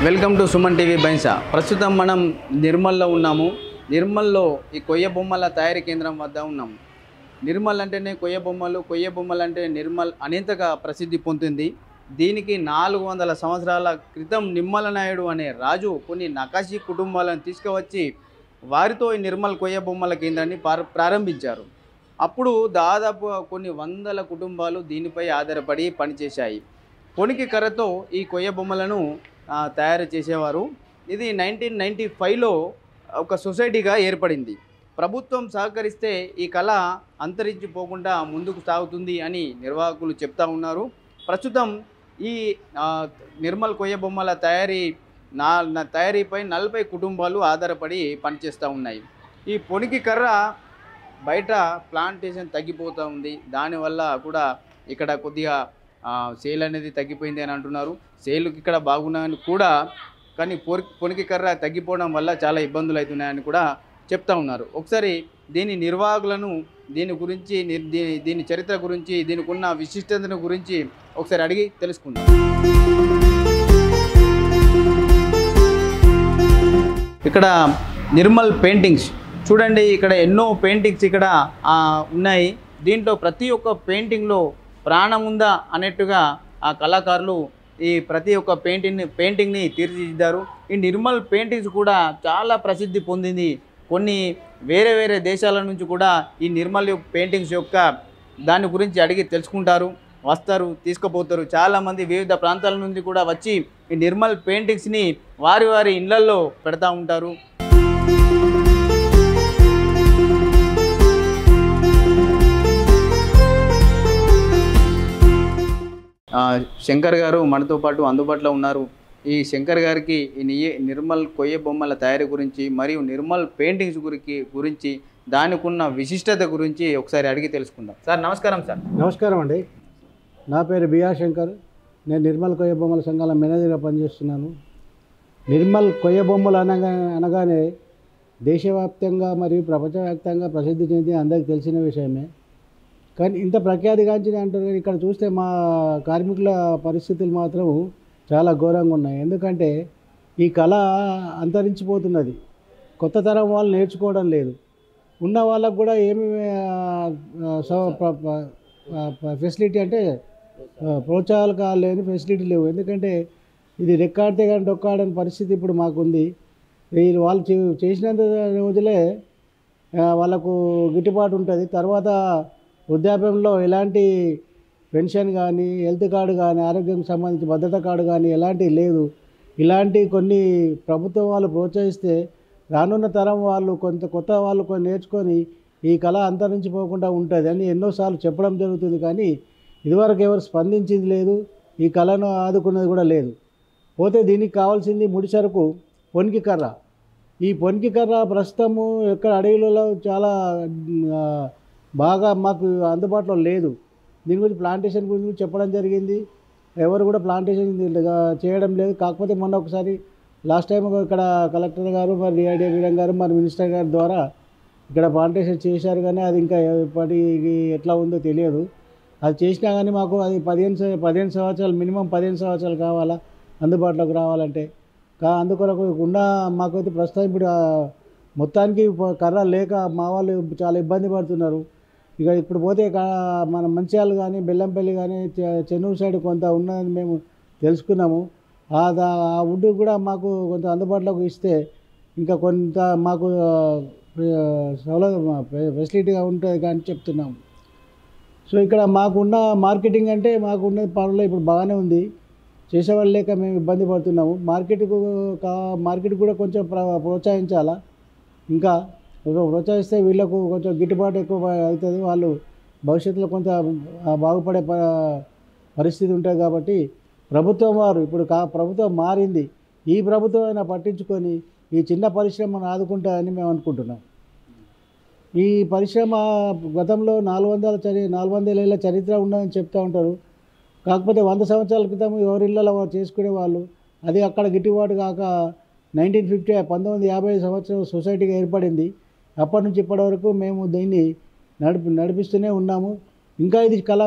Welcome to Suman TV Bhainsa. ప్రస్తుతం మనం నిర్మల్లో ఉన్నాము. నిర్మల్లో ఈ కొయ్య బొమ్మల తయారీ కేంద్రం వద్ద ఉన్నాము. నిర్మల్ అంటేనే కొయ్య బొమ్మలు అంటే నిర్మల్ అనేంతగా ప్రసిద్ధి పొందింది. దీనికి 400 సంవత్సరాల క్రితం నిమ్మల నాయుడు అనే రాజు కొన్ని నకాశీ కుటుంబాలను తీసుకువచ్చి వారితో ఈ నిర్మల్ కొయ్య బొమ్మల కేంద్రాన్ని ప్రారంభించారు. అప్పుడు దాదాపు కొన్ని వందల కుటుంబాలు దీనిపై ఆధారపడి పనిచేశాయి. పొనికి కర్రతో ఈ కొయ్య బొమ్మలను తయారు చేసేవారు. ఇది 1995లో ఒక సొసైటీగా ఏర్పడింది. ప్రభుత్వం సహకరిస్తే ఈ కళ అంతరించిపోకుండా ముందుకు సాగుతుంది అని నిర్వాహకులు చెప్తా ఉన్నారు. ప్రస్తుతం ఈ నిర్మల్ కొయ్య బొమ్మల తయారీపై 40 కుటుంబాలు ఆధారపడి పనిచేస్తూ ఉన్నాయి. ఈ పొనికి కర్ర బయట ప్లాంటేషన్ తగ్గిపోతూ ఉంది. దానివల్ల కూడా ఇక్కడ కొద్దిగా సేల్ అనేది తగ్గిపోయింది అని అంటున్నారు. సేల్కి ఇక్కడ బాగున్నాయని కూడా, కానీ పొనికి కర్ర తగ్గిపోవడం వల్ల చాలా ఇబ్బందులు అవుతున్నాయని కూడా చెప్తా ఉన్నారు. ఒకసారి దీని నిర్వాహకులను దీని గురించి, దీని చరిత్ర గురించి, దీనికి ఉన్న విశిష్టతను గురించి ఒకసారి అడిగి తెలుసుకుందాం. ఇక్కడ నిర్మల్ పెయింటింగ్స్ చూడండి. ఇక్కడ ఎన్నో పెయింటింగ్స్ ఇక్కడ ఉన్నాయి. దీంట్లో ప్రతి ఒక్క పెయింటింగ్లో ప్రాణం ఉందా అనేట్టుగా ఆ కళాకారులు ఈ ప్రతి ఒక్క పెయింటింగ్ని తీర్చిదిద్దారు. ఈ నిర్మల్ పెయింటింగ్స్ కూడా చాలా ప్రసిద్ధి పొందింది. కొన్ని వేరే దేశాల నుంచి కూడా ఈ నిర్మల్ పెయింటింగ్స్ యొక్క దాని గురించి అడిగి తెలుసుకుంటారు, వస్తారు, తీసుకుపోతారు. చాలామంది వివిధ ప్రాంతాల నుంచి కూడా వచ్చి ఈ నిర్మల్ పెయింటింగ్స్ని వారి ఇళ్లల్లో పెడతా ఉంటారు. శంకర్ గారు మనతో పాటు అందుబాటులో ఉన్నారు. ఈ శంకర్ గారికి ఈ నిర్మల్ కొయ్య బొమ్మల తయారీ గురించి మరియు నిర్మల్ పెయింటింగ్స్ గురించి దానికున్న విశిష్టత గురించి ఒకసారి అడిగి తెలుసుకుందాం. సార్ నమస్కారం. సార్ నమస్కారం అండి. నా పేరు బిఆర్ శంకర్. నేను నిర్మల్ కొయ్య బొమ్మల సంఘాల మేనేజర్గా పనిచేస్తున్నాను. నిర్మల్ కొయ్య బొమ్మలు అనగానే దేశవ్యాప్తంగా మరియు ప్రపంచవ్యాప్తంగా ప్రసిద్ధి చెంది అందరికీ తెలిసిన విషయమే. కానీ ఇంత ప్రఖ్యాతిగాంచింది అంటారు, కానీ ఇక్కడ చూస్తే మా కార్మికుల పరిస్థితులు మాత్రం చాలా ఘోరంగా ఉన్నాయి. ఎందుకంటే ఈ కళ అంతరించిపోతున్నది. కొత్త తరం వాళ్ళు నేర్చుకోవడం లేదు. ఉన్న వాళ్ళకు కూడా ఏమి ఫెసిలిటీ అంటే ప్రోత్సాహాలు లేని ఫెసిలిటీ లేవు. ఎందుకంటే ఇది రెక్కాడితే కానీ డొక్కాడని పరిస్థితి ఇప్పుడు మాకుంది. వాళ్ళు చేసినంత రోజులే వాళ్ళకు గిట్టుబాటు ఉంటుంది. తర్వాత వృద్ధాప్యంలో ఎలాంటి పెన్షన్ కానీ, హెల్త్ కార్డు కానీ, ఆరోగ్యానికి సంబంధించి భద్రత కార్డు కానీ ఎలాంటి లేదు. ఇలాంటి కొన్ని ప్రభుత్వం వాళ్ళు ప్రోత్సహిస్తే రానున్న తరం వాళ్ళు కొత్త వాళ్ళు కొన్ని నేర్చుకొని ఈ కళ అంతరించిపోకుండా ఉంటుంది అని ఎన్నోసార్లు చెప్పడం జరుగుతుంది. కానీ ఇదివరకు ఎవరు స్పందించింది లేదు, ఈ కళను ఆదుకున్నది కూడా లేదు. పోతే దీనికి కావాల్సింది ముడిసరుకు పొనికి కర్ర. ఈ పొనికి కర్ర ప్రస్తుతము ఎక్కడ అడవులలో చాలా బాగా మాకు అందుబాటులో లేదు. దీని గురించి ప్లాంటేషన్ గురించి చెప్పడం జరిగింది. ఎవరు కూడా ప్లాంటేషన్ చేయడం లేదు. కాకపోతే మొన్న ఒకసారి లాస్ట్ టైం ఇక్కడ కలెక్టర్ గారు, మరి డిఐడి వీరం గారు, మరి మినిస్టర్ గారి ద్వారా ఇక్కడ ప్లాంటేషన్ చేశారు. కానీ అది ఇంకా ఇప్పటికి ఎట్లా ఉందో తెలియదు. అది చేసినా కానీ మాకు అది 15 సంవత్సరాలు, మినిమం 15 సంవత్సరాలు కావాలా అందుబాటులోకి రావాలంటే. అందుకొరకు ఉన్న మాకైతే ప్రస్తుతం ఇప్పుడు మొత్తానికి కర్ర లేక మా వాళ్ళు చాలా ఇబ్బంది పడుతున్నారు. ఇక ఇప్పుడు పోతే మన మంచిర్యాల కానీ, బెల్లంపల్లి కానీ, చెన్నూరు సైడ్ కొంత ఉన్నదని మేము తెలుసుకున్నాము. ఆ వుడ్ కూడా మాకు కొంత అందుబాటులోకి ఇస్తే ఇంకా కొంత మాకు ఫెసిలిటీగా ఉంటుంది కానీ చెప్తున్నాము. సో ఇక్కడ మాకున్న మార్కెటింగ్ అంటే మాకున్న పనులు ఇప్పుడు బాగానే ఉంది. చేసేవాళ్ళు లేక మేము ఇబ్బంది పడుతున్నాము. మార్కెట్ కూడా కొంచెం ప్రోత్సహించాలా. ఇంకా ప్రోత్సహిస్తే వీళ్ళకు కొంచెం గిట్టుబాటు ఎక్కువ అవుతుంది. వాళ్ళు భవిష్యత్తులో కొంత బాగుపడే పరిస్థితి ఉంటుంది. కాబట్టి ప్రభుత్వం వారు ఇప్పుడు ప్రభుత్వం మారింది. ఈ ప్రభుత్వం అయినా పట్టించుకొని ఈ చిన్న పరిశ్రమను ఆదుకుంటారని మేము అనుకుంటున్నాం. ఈ పరిశ్రమ గతంలో 400 ఏళ్ళ చరిత్ర ఉన్నదని చెప్తూ ఉంటారు. కాకపోతే 100 సంవత్సరాల క్రితం ఎవరిళ్ళలో వారు చేసుకునేవాళ్ళు. అది అక్కడ గిట్టుబాటు కాక 1950 సంవత్సరం సొసైటీగా ఏర్పడింది. అప్పటి నుంచి ఇప్పటి వరకు మేము దీన్ని నడిపిస్తూనే ఉన్నాము. ఇంకా ఇది కళ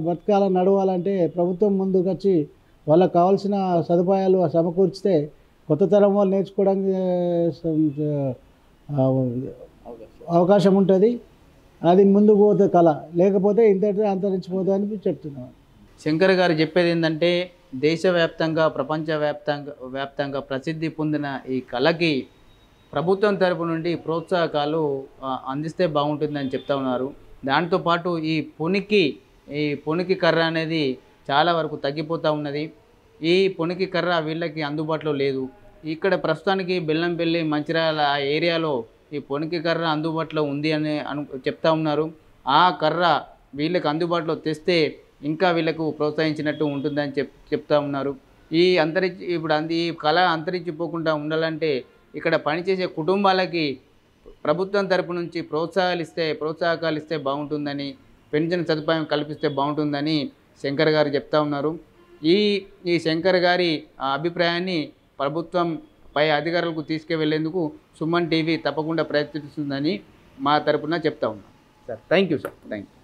బతకాల నడవాలంటే ప్రభుత్వం ముందుకు వచ్చి వాళ్ళకి కావాల్సిన సదుపాయాలు సమకూర్చితే కొత్త తరం వాళ్ళు నేర్చుకోవడానికి ఆ, అవకాశం ఉంటుంది. అది ముందుకు పోతే కళ, లేకపోతే ఇంతటితో అంతరించిపోతుంది అని చెప్తున్నాను. శంకర్ గారు చెప్పేది ఏంటంటే దేశవ్యాప్తంగా వ్యాప్తంగా ప్రసిద్ధి పొందిన ఈ కళకి ప్రభుత్వం తరపు నుండి ప్రోత్సాహకాలు అందిస్తే బాగుంటుందని చెప్తా ఉన్నారు. దాంతోపాటు ఈ పొనికి కర్ర అనేది చాలా వరకు తగ్గిపోతూ ఉన్నది. ఈ పొనికి కర్ర వీళ్ళకి అందుబాటులో లేదు. ఇక్కడ ప్రస్తుతానికి బెల్లంపల్లి మంచిర్యాల ఆ ఏరియాలో ఈ పొనికి కర్ర అందుబాటులో ఉంది అని చెప్తా ఉన్నారు. ఆ కర్ర వీళ్ళకి అందుబాటులో తెస్తే ఇంకా వీళ్ళకు ప్రోత్సహించినట్టు ఉంటుందని చెప్తా ఉన్నారు. ఈ కళ అంతరించిపోకుండా ఉండాలంటే ఇక్కడ పనిచేసే కుటుంబాలకి ప్రభుత్వం తరపు నుంచి ప్రోత్సాహకాలు ఇస్తే బాగుంటుందని, పెన్షన్ సదుపాయం కల్పిస్తే బాగుంటుందని శంకర్ గారు చెప్తా ఉన్నారు. ఈ శంకర్ గారి అభిప్రాయాన్ని ప్రభుత్వం పై అధికారులకు తీసుకువెళ్లేందుకు సుమన్ టీవీ తప్పకుండా ప్రయత్నిస్తుందని మా తరపున చెప్తా ఉన్నాం. Sir thank you sir. Thank you.